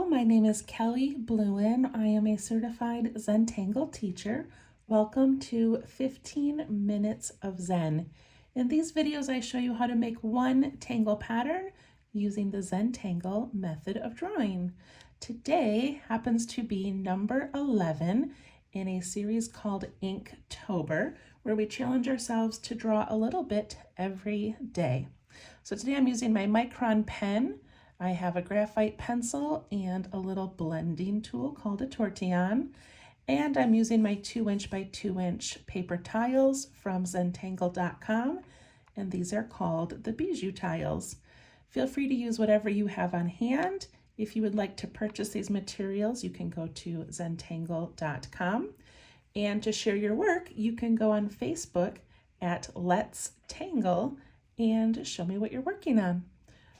Hello, my name is Kelly Bluen. I am a certified Zentangle teacher. Welcome to 15 Minutes of Zen. In these videos, I show you how to make one tangle pattern using the Zentangle method of drawing. Today happens to be number 11 in a series called Inktober, where we challenge ourselves to draw a little bit every day. So today I'm using my micron pen. I have a graphite pencil and a little blending tool called a tortillon. And I'm using my 2" by 2" paper tiles from zentangle.com. And these are called the bijou tiles. Feel free to use whatever you have on hand. If you would like to purchase these materials, you can go to zentangle.com. And to share your work, you can go on Facebook at Let's Tangle and show me what you're working on.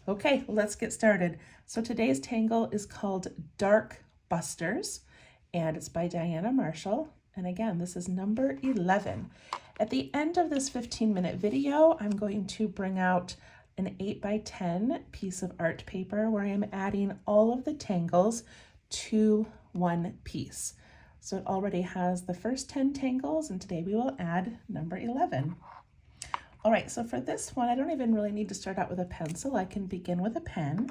Okay, let's get started. So today's tangle is called Dark Busters, and it's by Diana Marshall. And again, this is number 11. At the end of this 15-minute video, I'm going to bring out an 8 by 10 piece of art paper where I'm adding all of the tangles to one piece. So it already has the first 10 tangles, and today we will add number 11. All right, so for this one, I don't even really need to start out with a pencil. I can begin with a pen.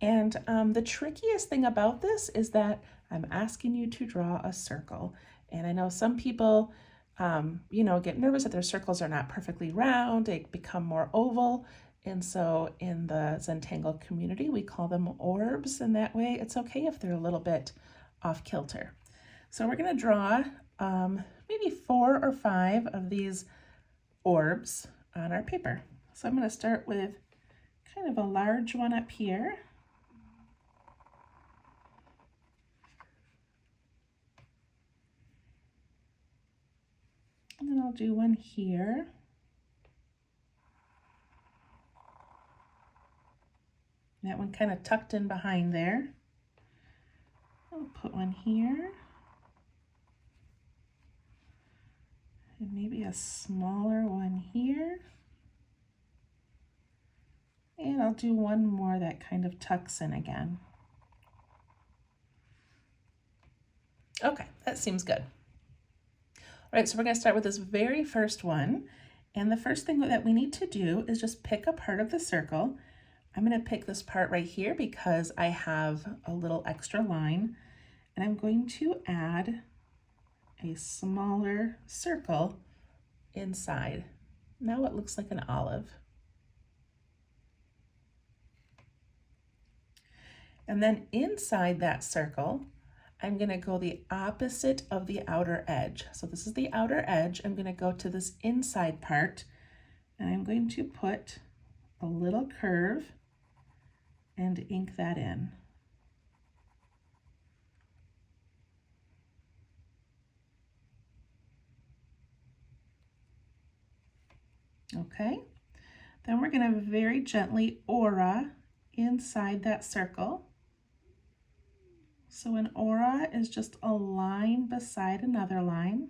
And the trickiest thing about this is that I'm asking you to draw a circle. And I know some people, get nervous that their circles are not perfectly round. They become more oval. And so in the Zentangle community, we call them orbs. And that way it's okay if they're a little bit off kilter. So we're going to draw maybe 4 or 5 of these orbs on our paper. So I'm going to start with kind of a large one up here. And then I'll do one here. That one kind of tucked in behind there. I'll put one here. And maybe a smaller one here. And I'll do one more that kind of tucks in again. Okay, that seems good. All right, so we're going to start with this very first one. And the first thing that we need to do is just pick a part of the circle. I'm going to pick this part right here because I have a little extra line. And I'm going to add a smaller circle inside. Now it looks like an olive. And then inside that circle, I'm going to go the opposite of the outer edge. So this is the outer edge. I'm going to go to this inside part, and I'm going to put a little curve and ink that in. Okay, then we're going to very gently aura inside that circle. So an aura is just a line beside another line.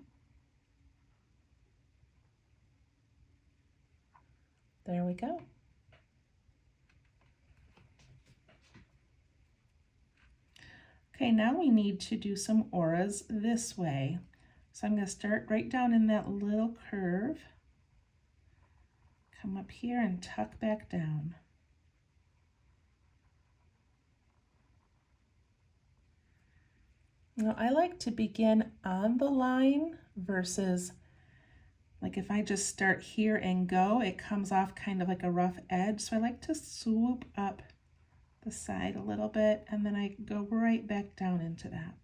There we go. Okay, now we need to do some auras this way. So I'm going to start right down in that little curve. Come up here and tuck back down. Now I like to begin on the line versus like if I just start here and go, it comes off kind of like a rough edge. So I like to swoop up the side a little bit and then I go right back down into that.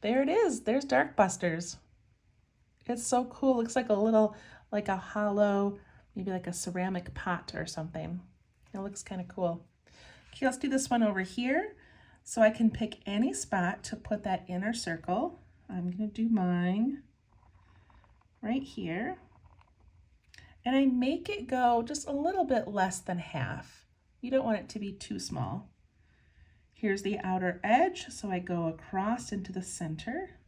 There it is. There's Dark Busters. It's so cool. Looks like a little, like a hollow, maybe like a ceramic pot or something. It looks kind of cool. Okay, let's do this one over here. So I can pick any spot to put that inner circle. I'm going to do mine right here. And I make it go just a little bit less than half. You don't want it to be too small. Here's the outer edge, so I go across into the center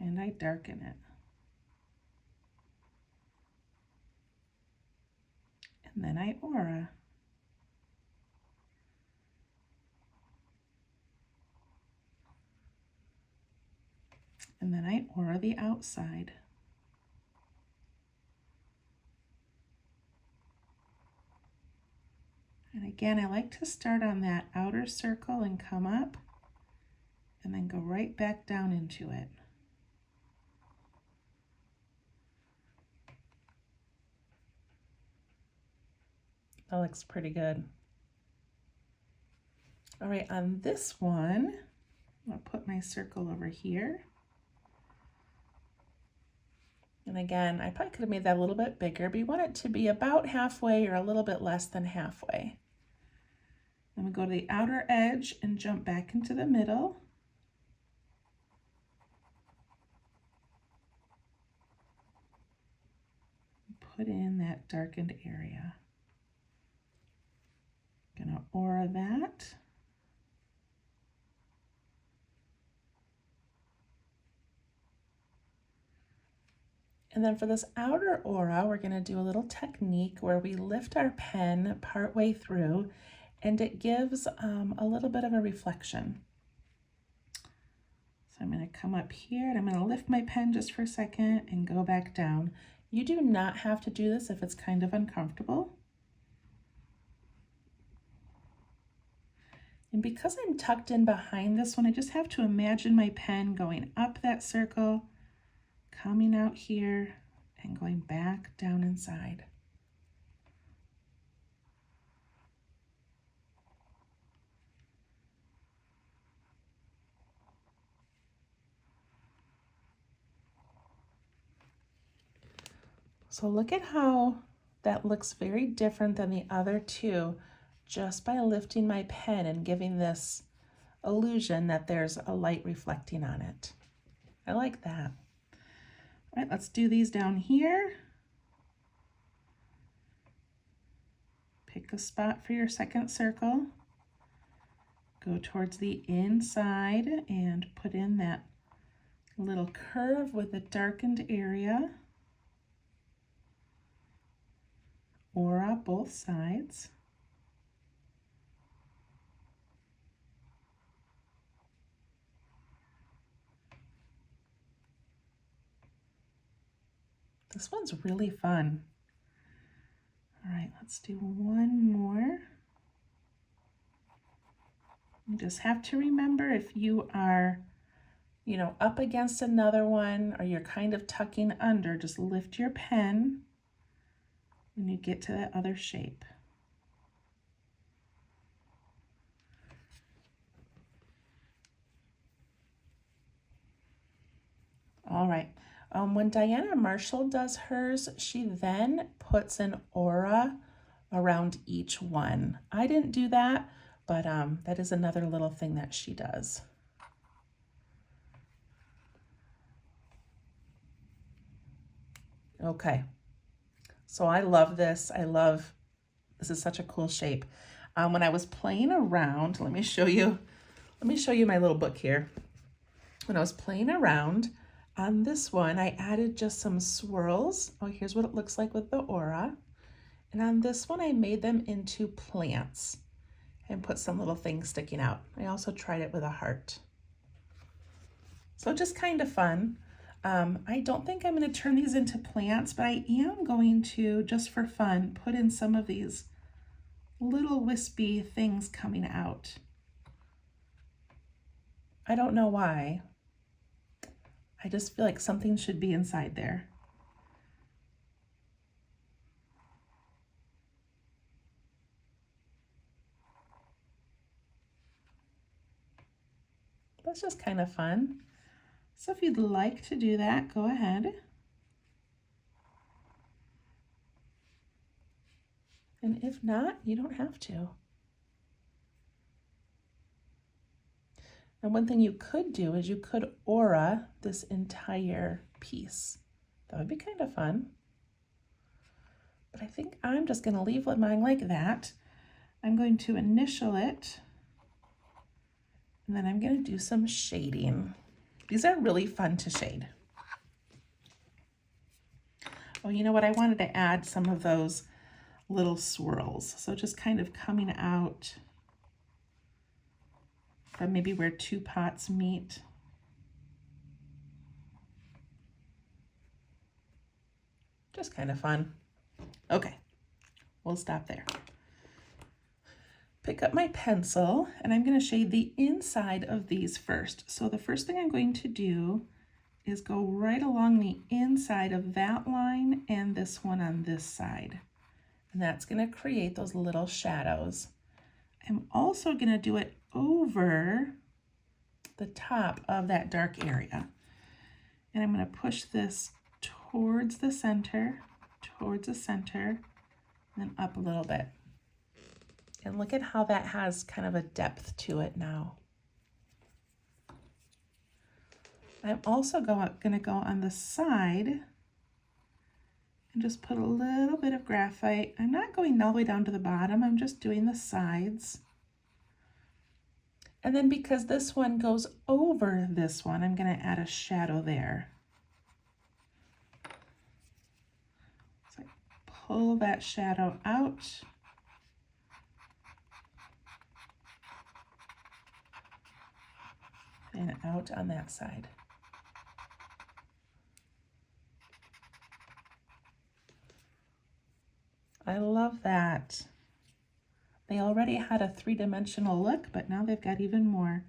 and I darken it. And then I aura. And then I aura the outside. And again, I like to start on that outer circle and come up, and then go right back down into it. That looks pretty good. All right, on this one, I'm gonna put my circle over here. And again, I probably could have made that a little bit bigger, but you want it to be about halfway or a little bit less than halfway. Then we go to the outer edge and jump back into the middle. Put in that darkened area. Gonna aura that. And then for this outer aura, we're gonna do a little technique where we lift our pen partway through, and it gives a little bit of a reflection. So I'm gonna come up here and I'm gonna lift my pen just for a second and go back down. You do not have to do this if it's kind of uncomfortable. And because I'm tucked in behind this one, I just have to imagine my pen going up that circle, coming out here, and going back down inside. So look at how that looks very different than the other two, just by lifting my pen and giving this illusion that there's a light reflecting on it. I like that. All right, let's do these down here. Pick a spot for your second circle. Go towards the inside and put in that little curve with a darkened area. Aura both sides. This one's really fun. All right, let's do one more. You just have to remember, if you are, up against another one, or you're kind of tucking under, just lift your pen when you get to that other shape. All right. When Diana Marshall does hers, she then puts an aura around each one. I didn't do that, but that is another little thing that she does. Okay, so I love this. This is such a cool shape. When I was playing around, let me show you my little book here. When I was playing around on this one, I added just some swirls. Oh, here's what it looks like with the aura. And on this one, I made them into plants and put some little things sticking out. I also tried it with a heart. So just kind of fun. I don't think I'm going to turn these into plants, but I am going to, just for fun, put in some of these little wispy things coming out. I don't know why. I just feel like something should be inside there. That's just kind of fun. So if you'd like to do that, go ahead. And if not, you don't have to. And one thing you could do is you could aura this entire piece. That would be kind of fun. But I think I'm just going to leave mine like that. I'm going to initial it, and then I'm going to do some shading. These are really fun to shade. Oh, you know what? I wanted to add some of those little swirls. So just kind of coming out from maybe where two pots meet. Just kind of fun. Okay, we'll stop there. Pick up my pencil and I'm going to shade the inside of these first. So the first thing I'm going to do is go right along the inside of that line and this one on this side. And that's going to create those little shadows. I'm also going to do it over the top of that dark area. And I'm going to push this towards the center, and then up a little bit. And look at how that has kind of a depth to it now. I'm also going to go on the side and just put a little bit of graphite. I'm not going all the way down to the bottom, I'm just doing the sides. And then because this one goes over this one, I'm going to add a shadow there. So I pull that shadow out. And out on that side. I love that. They already had a three-dimensional look, but now they've got even more.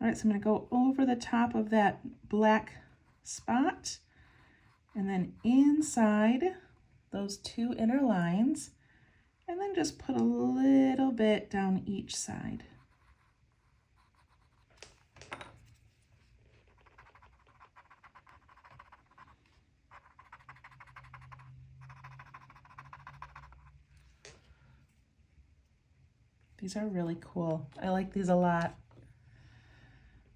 All right, so I'm going to go over the top of that black spot and then inside those two inner lines, and then just put a little bit down each side. These are really cool. I like these a lot.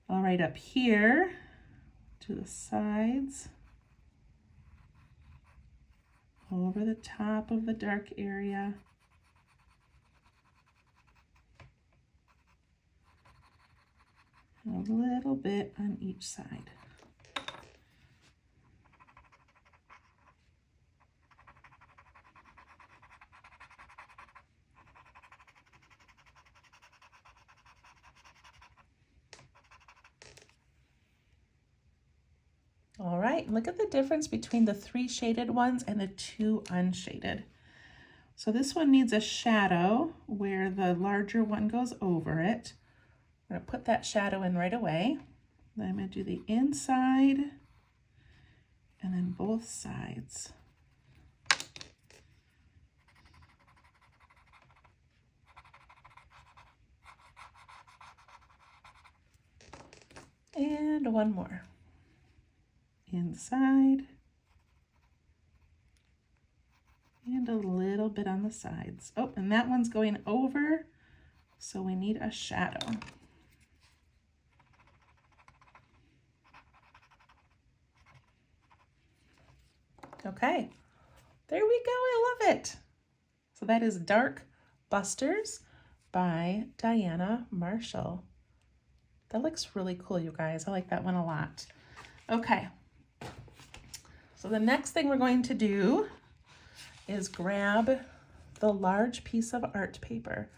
All right, up here to the sides, over the top of the dark area. And a little bit on each side. All right, look at the difference between the 3 shaded ones and the 2 unshaded. So this one needs a shadow where the larger one goes over it. I'm going to put that shadow in right away. Then I'm going to do the inside and then both sides. And one more. Inside and a little bit on the sides. Oh, and that one's going over, so we need a shadow. Okay, there we go. I love it. So that is Dark Busters by Diana Marshall. That looks really cool, you guys. I like that one a lot. Okay. So the next thing we're going to do is grab the large piece of art paper.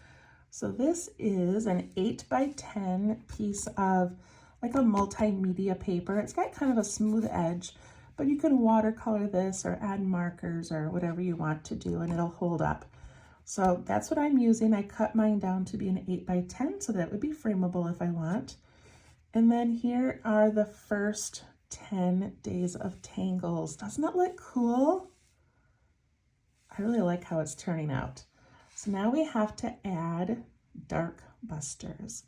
So this is an 8 by 10 piece of like a multimedia paper. It's got kind of a smooth edge, but you can watercolor this or add markers or whatever you want to do and it'll hold up. So that's what I'm using. I cut mine down to be an 8 by 10 so that it would be frameable if I want. And then here are the first 10 days of tangles. Doesn't that look cool? I really like how it's turning out. So now we have to add dark busters.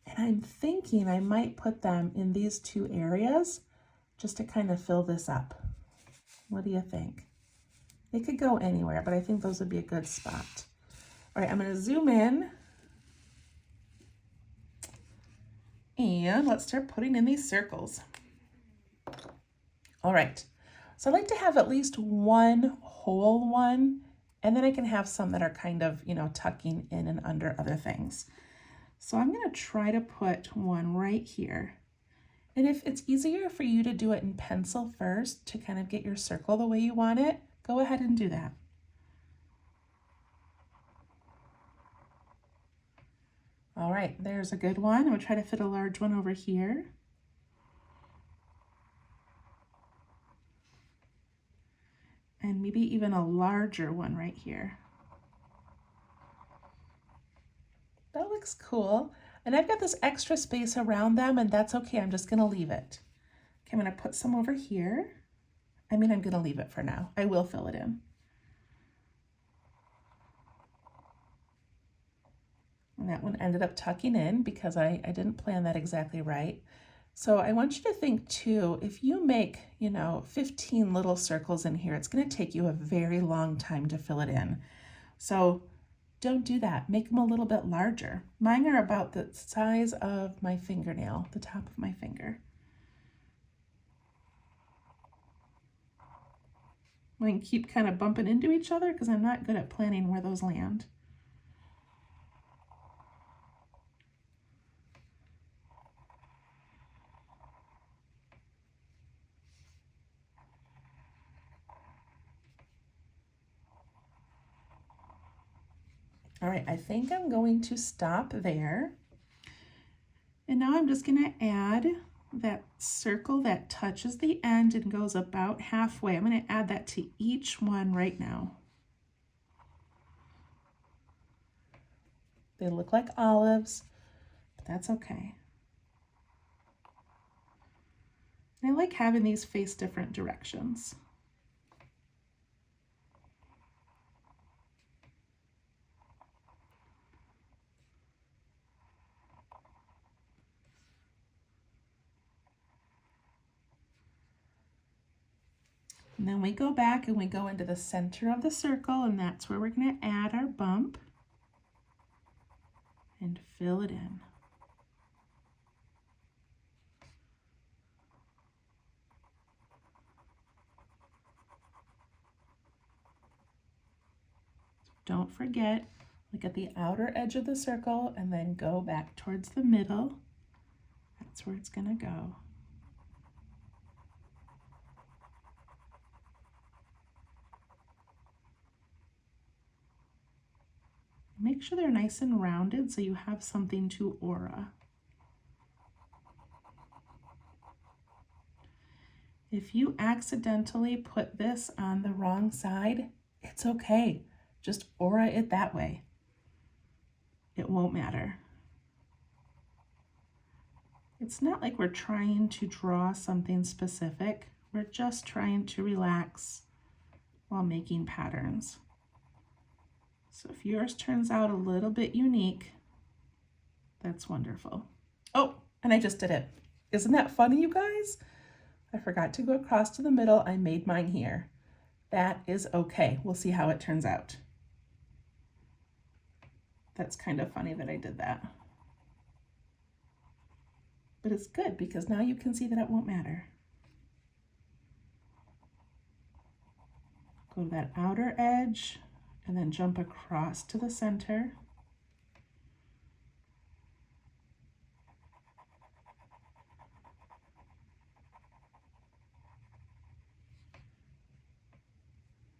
And I'm thinking I might put them in these 2 areas just to kind of fill this up. What do you think? They could go anywhere, but I think those would be a good spot. All right, I'm going to zoom in. And let's start putting in these circles. All right, so I like to have at least one whole one, and then I can have some that are kind of, you know, tucking in and under other things. So I'm going to try to put one right here. And if it's easier for you to do it in pencil first to kind of get your circle the way you want it, go ahead and do that. All right, there's a good one. I'm gonna try to fit a large one over here. And maybe even a larger one right here. That looks cool. And I've got this extra space around them, and that's okay. I'm just gonna leave it. Okay, I'm gonna put some over here. I'm gonna leave it for now. I will fill it in. And that one ended up tucking in because I didn't plan that exactly right. So I want you to think too, if you make, 15 little circles in here, it's gonna take you a very long time to fill it in. So don't do that. Make them a little bit larger. Mine are about the size of my fingernail, the top of my finger. I can keep kind of bumping into each other because I'm not good at planning where those land. All right, I think I'm going to stop there. And now I'm just going to add that circle that touches the end and goes about halfway. I'm going to add that to each one right now. They look like olives, but that's okay. I like having these face different directions. And then we go back and we go into the center of the circle, and that's where we're going to add our bump and fill it in. Don't forget, look at the outer edge of the circle and then go back towards the middle. That's where it's going to go. Make sure they're nice and rounded so you have something to aura. If you accidentally put this on the wrong side, it's okay. Just aura it that way. It won't matter. It's not like we're trying to draw something specific. We're just trying to relax while making patterns. So if yours turns out a little bit unique, that's wonderful. Oh, and I just did it. Isn't that funny, you guys? I forgot to go across to the middle. I made mine here. That is okay. We'll see how it turns out. That's kind of funny that I did that. But it's good because now you can see that it won't matter. Go to that outer edge and then jump across to the center.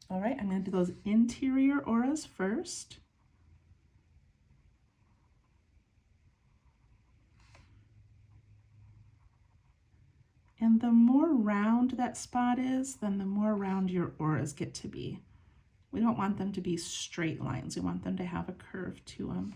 All right, I'm going to do those interior auras first. And the more round that spot is, then the more round your auras get to be. We don't want them to be straight lines. We want them to have a curve to them.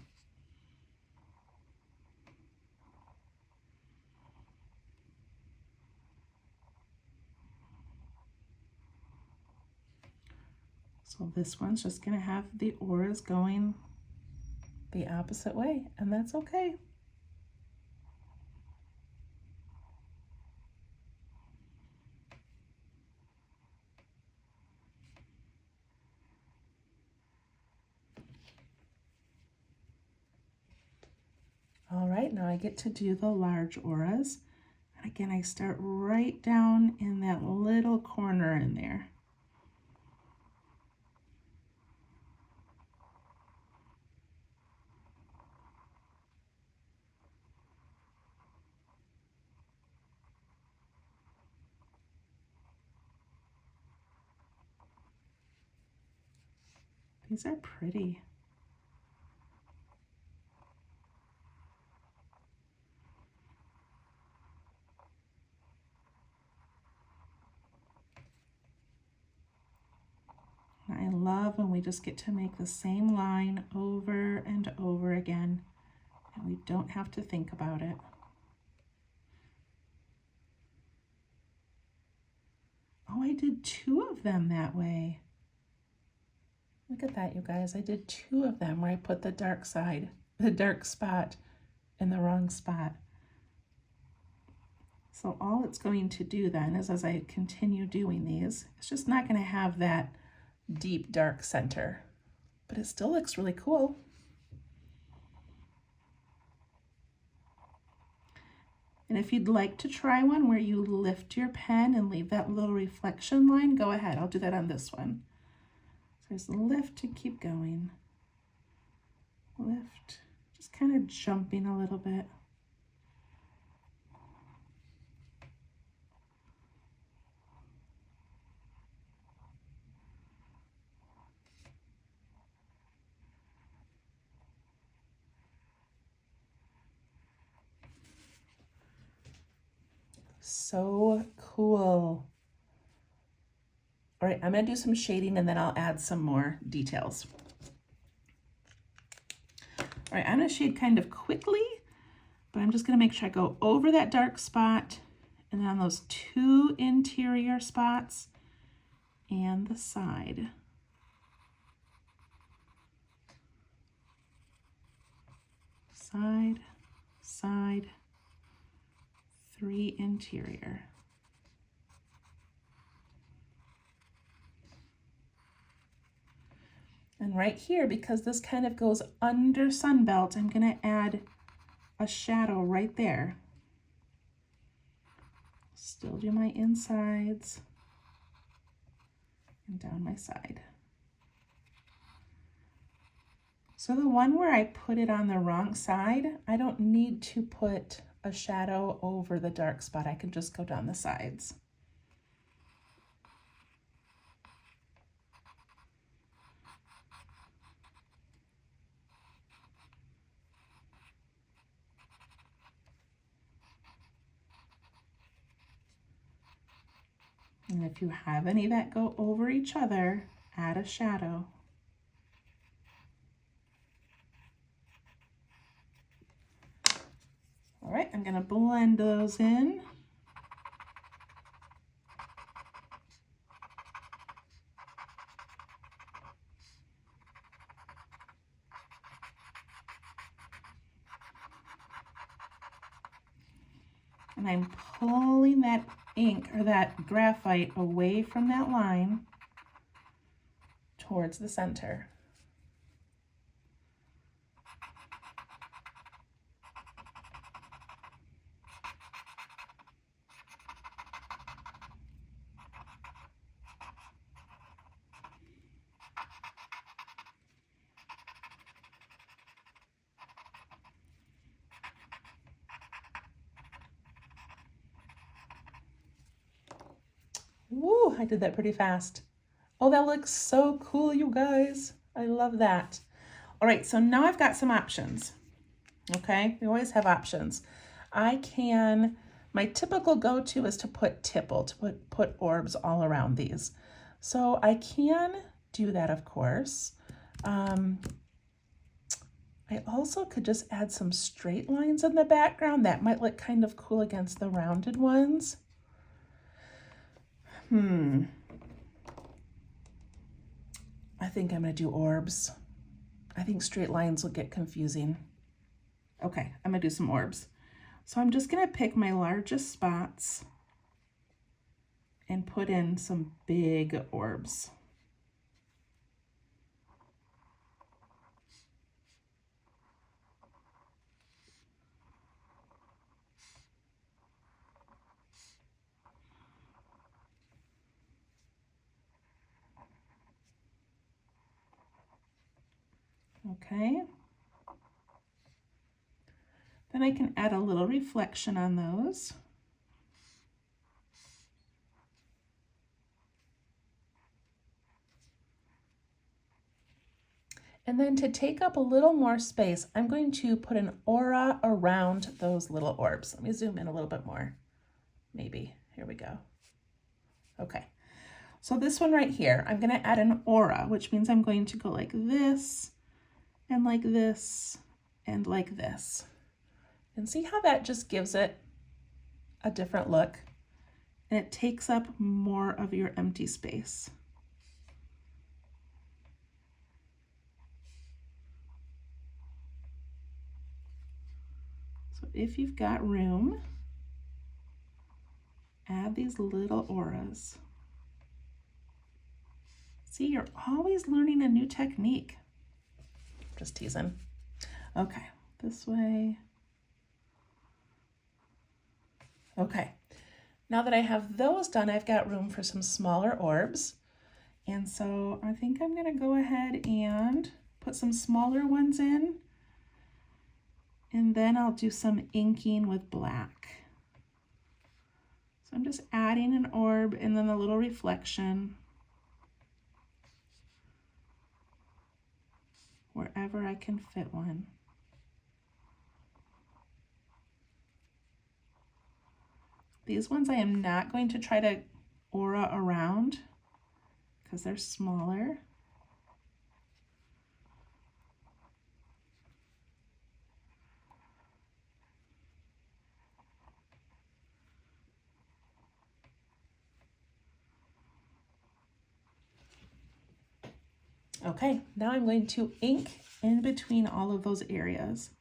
So this one's just going to have the auras going the opposite way, and that's okay. All right, now I get to do the large auras. And again, I start right down in that little corner in there. These are pretty. I love when we just get to make the same line over and over again, and we don't have to think about it. Oh, I did 2 of them that way. Look at that, you guys. I did 2 of them where I put the dark spot in the wrong spot. So all it's going to do then is, as I continue doing these, it's just not going to have that deep dark center, but it still looks really cool. And if you'd like to try one where you lift your pen and leave that little reflection line, go ahead. I'll do that on this one. So just lift to keep going. Lift, just kind of jumping a little bit. So cool. All right, I'm gonna do some shading and then I'll add some more details. All right, I'm gonna shade kind of quickly, but I'm just gonna make sure I go over that dark spot and then on those 2 interior spots and the side. Side, side, 3 interior. And right here, because this kind of goes under Sunbelt, I'm going to add a shadow right there. Still do my insides and down my side. So the one where I put it on the wrong side, I don't need to put a shadow over the dark spot. I can just go down the sides. And if you have any that go over each other, add a shadow. All right, I'm going to blend those in. And I'm pulling that ink or that graphite away from that line towards the center. Woo, I did that pretty fast. Oh, that looks so cool, you guys. I love that. All right, so now I've got some options. Okay, we always have options. My typical go-to is to put tipple, to put orbs all around these. So I can do that, of course. I also could just add some straight lines in the background. That might look kind of cool against the rounded ones. I think I'm gonna do orbs. I think straight lines will get confusing. Okay, I'm gonna do some orbs. So I'm just gonna pick my largest spots and put in some big orbs. Okay. Then I can add a little reflection on those. And then to take up a little more space, I'm going to put an aura around those little orbs. Let me zoom in a little bit more. Maybe, here we go. Okay, so this one right here, I'm gonna add an aura, which means I'm going to go like this, and like this, and like this. And see how that just gives it a different look? And it takes up more of your empty space. So if you've got room, add these little auras. See, you're always learning a new technique. Just teasing. Okay, this way. Okay, now that I have those done, I've got room for some smaller orbs. And so I think I'm gonna go ahead and put some smaller ones in, and then I'll do some inking with black. So I'm just adding an orb and then a little reflection wherever I can fit one. These ones I am not going to try to aura around because they're smaller. Okay, now I'm going to ink in between all of those areas.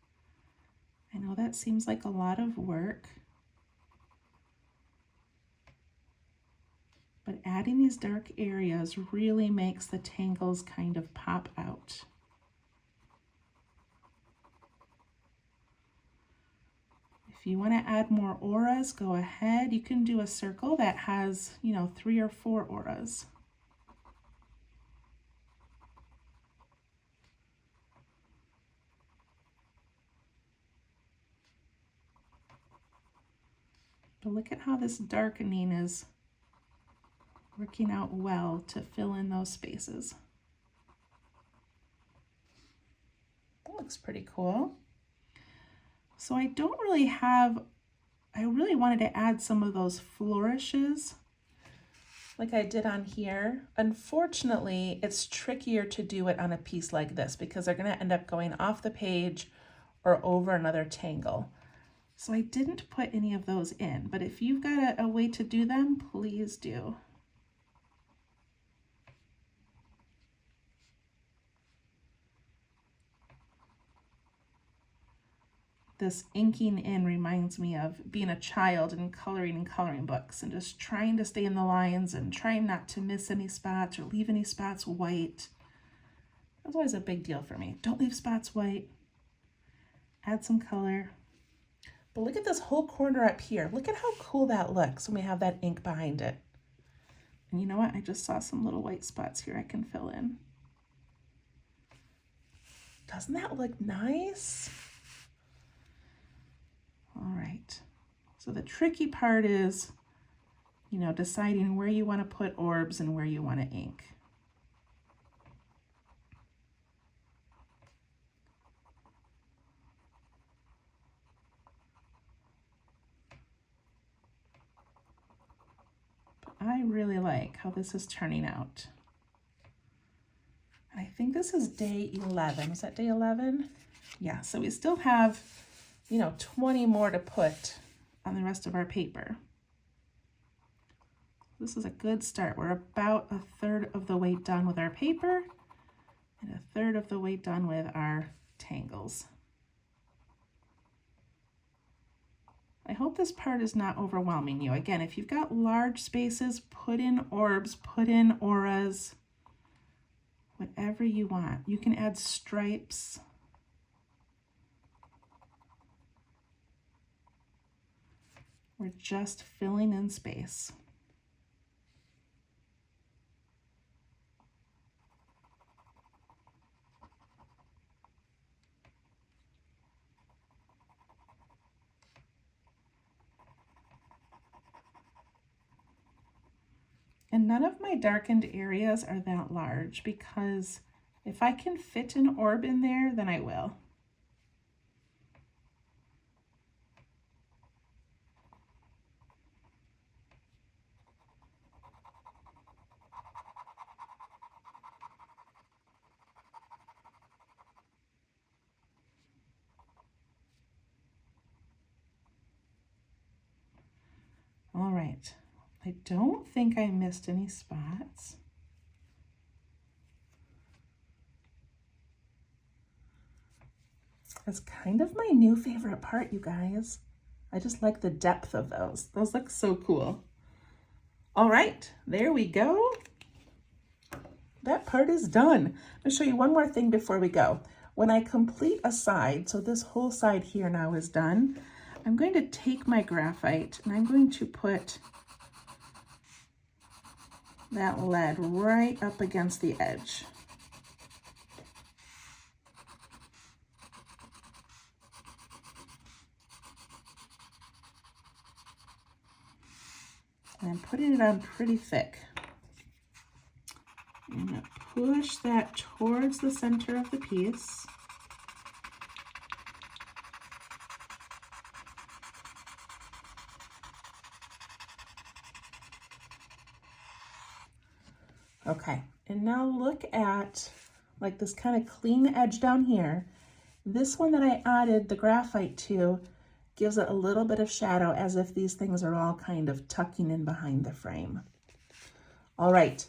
I know that seems like a lot of work, but adding these dark areas really makes the tangles kind of pop out. If you want to add more auras, go ahead. You can do a circle that has, 3 or 4 auras. But look at how this darkening is working out well to fill in those spaces. That looks pretty cool. So I really wanted to add some of those flourishes like I did on here. Unfortunately, it's trickier to do it on a piece like this because they're gonna end up going off the page or over another tangle. So I didn't put any of those in, but if you've got a way to do them, please do. This inking in reminds me of being a child and coloring books and just trying to stay in the lines and trying not to miss any spots or leave any spots white. That's always a big deal for me. Don't leave spots white. Add some color. But look at this whole corner up here. Look at how cool that looks when we have that ink behind it. And you know what? I just saw some little white spots here I can fill in. Doesn't that look nice? All right. So the tricky part is, deciding where you want to put orbs and where you want to ink. I really like how this is turning out. And I think this is day 11. Is that day 11? Yeah, so we still have, 20 more to put on the rest of our paper. This is a good start. We're about 1/3 of the way done with our paper and 1/3 of the way done with our tangles. I hope this part is not overwhelming you. Again, if you've got large spaces, put in orbs, put in auras, whatever you want. You can add stripes. We're just filling in space. And none of my darkened areas are that large because If I can fit an orb in there, then I will. All right, I don't think I missed any spots. That's kind of my new favorite part, you guys. I just like the depth of those. Those look so cool. All right, there we go. That part is done. I'm gonna show you one more thing before we go. When I complete a side, so this whole side here now is done, I'm going to take my graphite and I'm going to put that lead right up against the edge. And I'm putting it on pretty thick. I'm going to push that towards the center of the piece. Okay, and now look at like this kind of clean edge down here. This one that I added the graphite to gives it a little bit of shadow, as if these things are all kind of tucking in behind the frame. All right,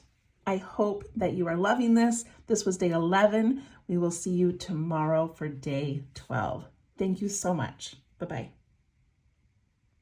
I hope that you are loving this. This was day 11. We will see you tomorrow for day 12. Thank you so much. Bye-bye.